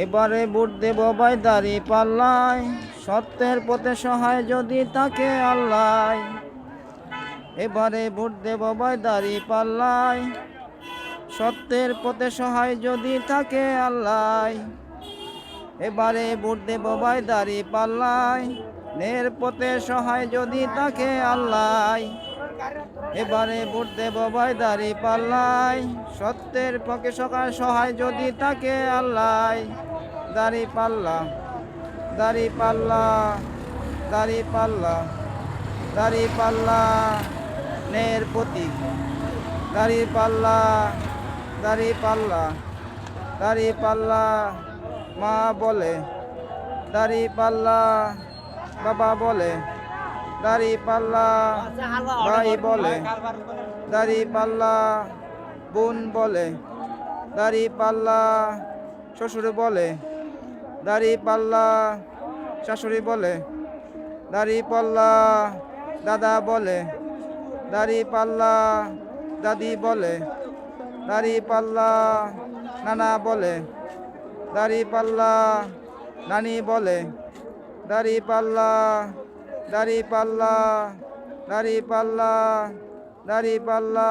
এবারে ভোট দেব ভাই দাড়ি পাল্লায়, সত্যের পথে সহায় যদি তাকে আল্লাহ। এবারে ভোট দেব ভাই দাড়ি পাল্লায়, সত্যের পথে সহায় যদি থাকে আল্লাহ। এবারে ভোট দেব ভাই দাড়ি পাল্লায়, নের পথে সহায় যদি থাকে আল্লাহ। এবারে ভোট দেব ভাই দাড়ি পাল্লায়, সত্যের পক্ষে সহায় যদি থাকে আল্লাহ। দাড়ি পাল্লা, দাড়ি পাল্লা, দাড়ি পাল্লা, দাড়ি পাল্লা, নের প্রতীক। দাড়ি পাল্লা, দাড়ি পাল্লা, দাড়ি পাল্লা, মা বলে। দাড়ি পাল্লা, বাবা বলে। দাড়ি পাল্লা, ভাই বলে। দাড়ি পাল্লা, বোন বলে। দাড়ি পাল্লা, শ্বশুর বলে। দাড়ি পাল্লা, শাশুড়ি বলে। দাড়ি পাল্লা, দাদা বলে। দাড়ি পাল্লা, দাদি বলে। দাড়ি পাল্লা, নানা বলে। দাড়ি পাল্লা, নানি বলে। দাড়ি পাল্লা, দাড়ি পাল্লা, দাড়ি পাল্লা, দাড়ি পাল্লা।